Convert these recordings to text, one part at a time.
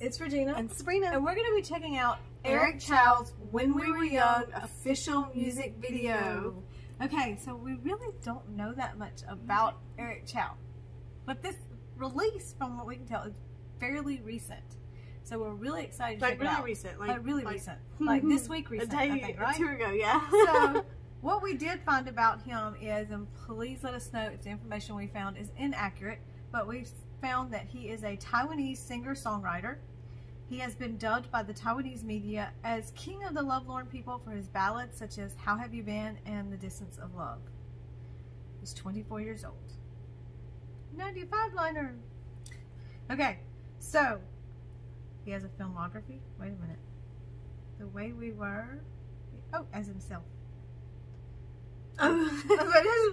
it's Regina and Sabrina, and we're going to be checking out Eric Chow's When We Were Young official music video. Okay, so we really don't know that much about Eric Chow, but this release, from what we can tell, is fairly recent. So we're really excited to check it out. Recent, really recent, like this week recent, I think, right? 2 ago, yeah. So what we did find about him is, and please let us know if the information we found is inaccurate, but we've found that he is a Taiwanese singer-songwriter. He has been dubbed by the Taiwanese media as King of the Lovelorn People for his ballads such as How Have You Been and The Distance of Love. He's 24 years old. 95-liner. Okay, so he has a filmography. Wait a minute. The Way We Were. Oh, as himself. Oh,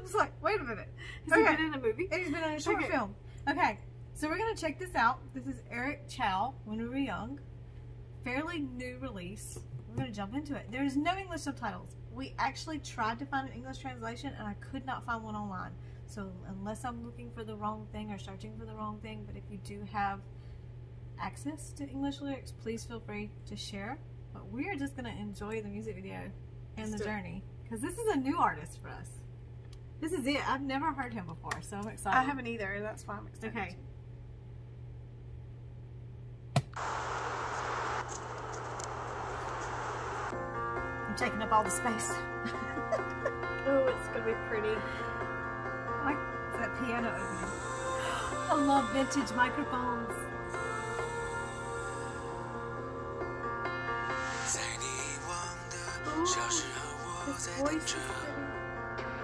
it's like, wait a minute. Has he been in a movie? He's been in a short film. Okay, so we're going to check this out. This is Eric Chow, When We Were Young. Fairly new release. We're going to jump into it. There's no English subtitles. We actually tried to find an English translation and I could not find one online. So unless I'm looking for the wrong thing or searching for the wrong thing, but if you do have access to English lyrics, please feel free to share. But we are just going to enjoy the music video and the journey, because this is a new artist for us. This is it. I've never heard him before, so I'm excited. I haven't either. That's why I'm excited. Okay. I'm taking up all the space. Oh, it's gonna be pretty. I like that piano opening. I love vintage microphones. Ooh, his voice is getting...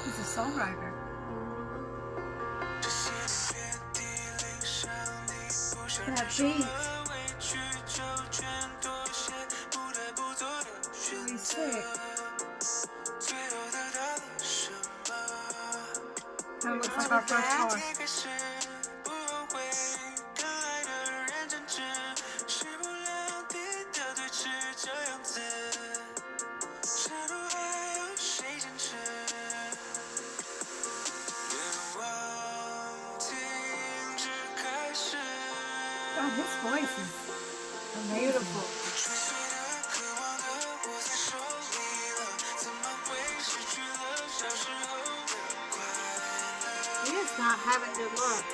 He's a songwriter. That beat. Really sick. That looks like our first car. God, his voice is amazing. Beautiful. He is not having good luck.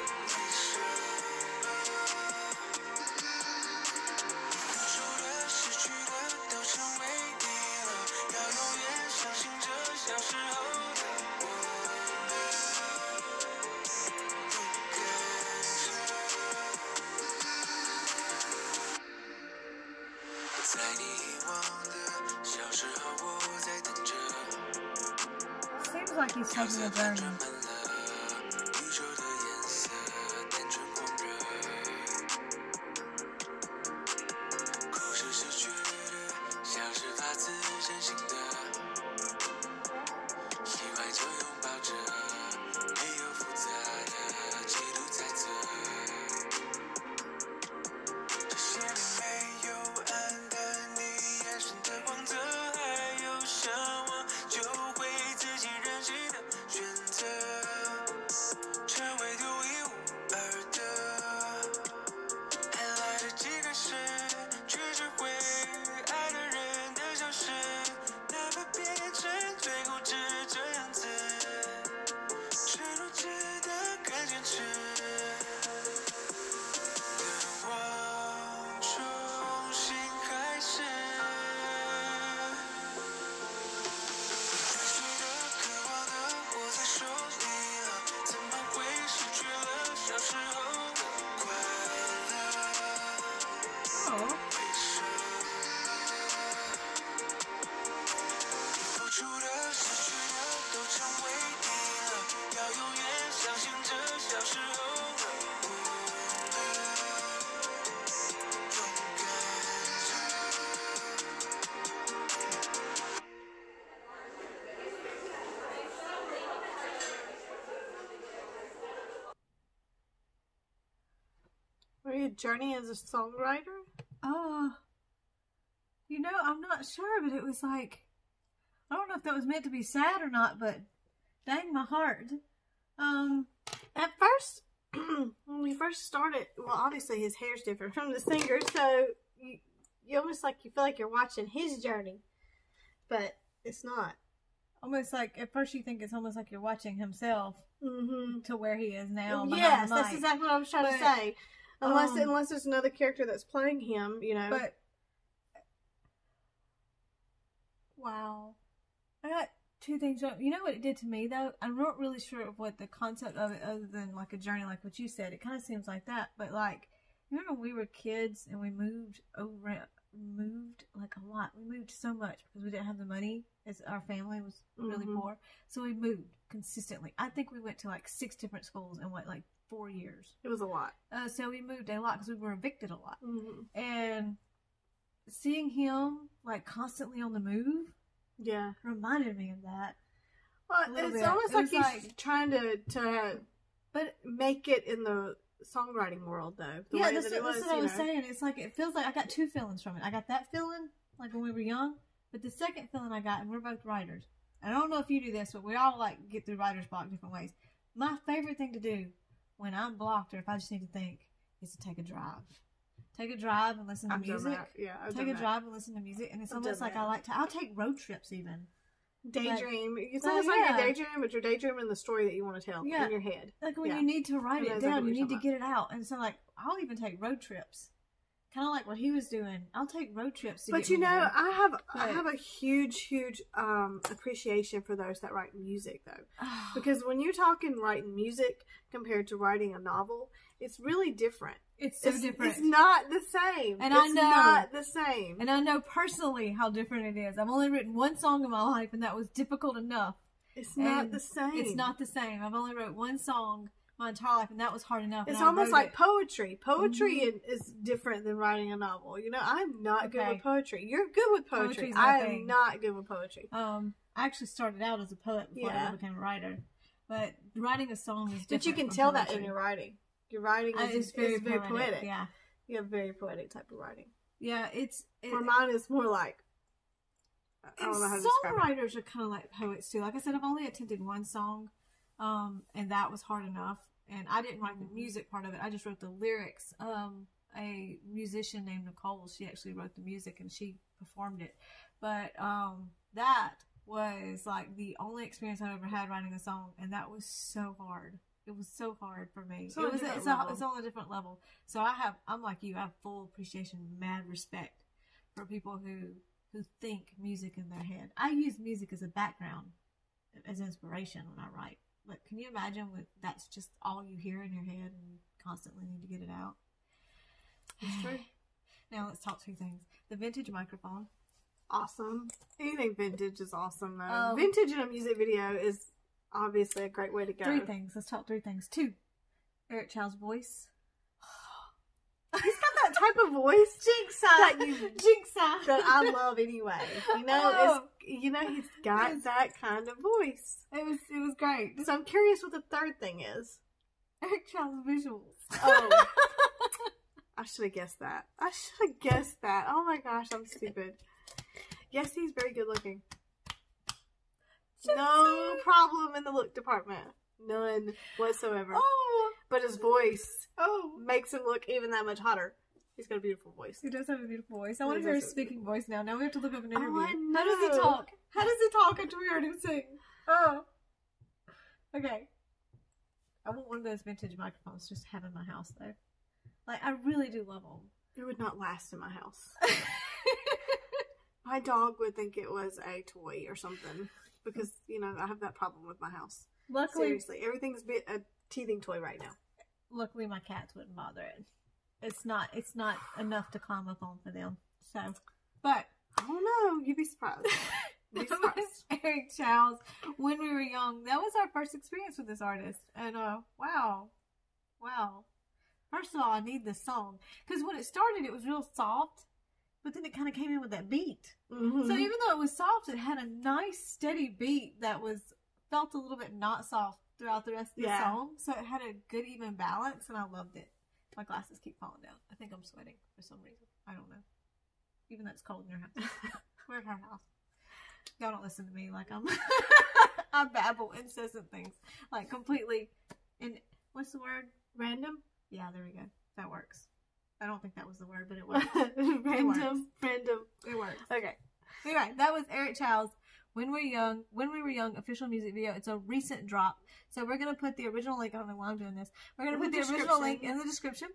Seems like he's taking a journey. journey as a songwriter? You know, I'm not sure, but it was like, I don't know if that was meant to be sad or not, but dang my heart. At first, when we first started, well, obviously his hair's different from the singer, so you almost like, you feel like you're watching his journey, but it's not. Almost like, at first you think it's almost like you're watching himself to where he is now. Yes, that's exactly what I was trying to say. Unless there's another character that's playing him, you know. But, wow. I got two things. You know what it did to me, though? I'm not really sure of what the concept of it, other than like a journey, like what you said. It kind of seems like that. But like, remember when we were kids and we moved like a lot. We moved so much because we didn't have the money, as our family was really poor. So we moved consistently. I think we went to like 6 different schools in like 4 years. It was a lot. So we moved a lot because we were evicted a lot. And seeing him like constantly on the move, reminded me of that. Well, it's almost like he's trying to but make it in the songwriting world, though. That's what I was saying. It's like, it feels like I got 2 feelings from it. I got that feeling like when we were young, but the second feeling I got, and we're both writers, and I don't know if you do this, but we all like get through writer's block different ways. My favorite thing to do when I'm blocked, or if I just need to think, is to take a drive. Take a drive and listen to music. Take a drive and listen to music, and it's almost like I'll take road trips even. Daydream. It's almost like you're daydreaming, but you're daydreaming the story that you want to tell in your head. Like when you need to write it down, you need to get it out. And so, like, I'll even take road trips. Kind of like what he was doing. I'll take road trips to But you know, I have a huge appreciation for those that write music, though. Because when you're talking writing music compared to writing a novel, it's really different. It's so different. It's not the same. And I know. It's not the same. And I know personally how different it is. I've only written 1 song in my life, and that was difficult enough. It's not the same. It's not the same. I've only wrote 1 song my entire life, and that was hard enough. It's almost like poetry. Poetry is different than writing a novel. You know, I'm not good with poetry. You're good with poetry. I am not good with poetry. I actually started out as a poet before I became a writer. But writing a song is different. But you can tell that in your writing. Your writing is very poetic. Yeah. You have very poetic type of writing. Yeah, or mine is more like, I don't know how to describe it. Songwriters are kind of like poets too. Like I said, I've only attempted 1 song, and that was hard enough. And I didn't write the music part of it. I just wrote the lyrics. A musician named Nicole, she actually wrote the music and she performed it. But that was like the only experience I've ever had writing a song, and that was so hard. It was so hard for me. It's on a different level. So I'm like you. I have full appreciation, mad respect for people who think music in their head. I use music as a background, as inspiration when I write. But can you imagine that's just all you hear in your head and you constantly need to get it out? It's true. Now let's talk 2 things. The vintage microphone. Awesome. Anything vintage is awesome, though. Vintage in a music video is obviously a great way to go. 3 things. Let's talk 3 things. 2. Eric Chow's voice. He's got that type of voice. Jinxa. That I love anyway. You know, he's got that kind of voice. It was great. So I'm curious what the 3rd thing is. Eric Chow's visuals. Oh. I should have guessed that. Oh my gosh, I'm stupid. Yes, he's very good looking. No problem in the look department. None whatsoever. Oh. But his voice makes him look even that much hotter. He's got a beautiful voice. He does have a beautiful voice. I want to hear his speaking voice now. Now we have to look up an interview. Oh, I know. How does he talk? How does he talk after we heard him sing? Oh. Okay. I want one of those vintage microphones just to have in my house, though. Like, I really do love them. It would not last in my house. My dog would think it was a toy or something. Because, you know, I have that problem with my house. Luckily, seriously, everything's a teething toy right now. Luckily, my cats wouldn't bother it. It's not enough to climb up on for them. So, but I don't know. You'd be surprised. That was Eric Chow's When We Were Young. That was our first experience with this artist, and wow. First of all, I need this song because when it started, it was real soft. But then it kind of came in with that beat. Mm-hmm. So even though it was soft, it had a nice steady beat that felt a little bit not soft throughout the rest of the song. So it had a good even balance, and I loved it. My glasses keep falling down. I think I'm sweating for some reason. I don't know. Even though it's cold in your house. We're at her house. Y'all don't listen to me like I'm... I babble incessant things. Like completely... what's the word? Random? Yeah, there we go. That works. I don't think that was the word, but it works. Random. It works. Okay. Anyway, that was Eric Chow's When We Were Young official music video. It's a recent drop. So we're going to put the original link. I don't know why I'm doing this. We're going to put the original link in the description.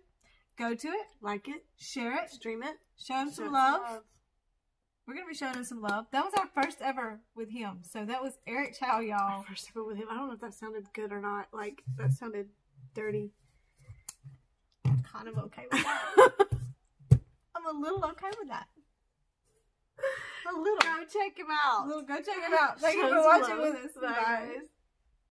Go to it. Like it. Share it. Stream it. Show him some love. We're going to be showing him some love. That was our first ever with him. So that was Eric Chow, y'all. Our first ever with him. I don't know if that sounded good or not. Like, that sounded dirty. I'm kind of okay with that. I'm a little okay with that. A little. Go check him out. Go check him out. Thank you for watching with us. Bye, guys.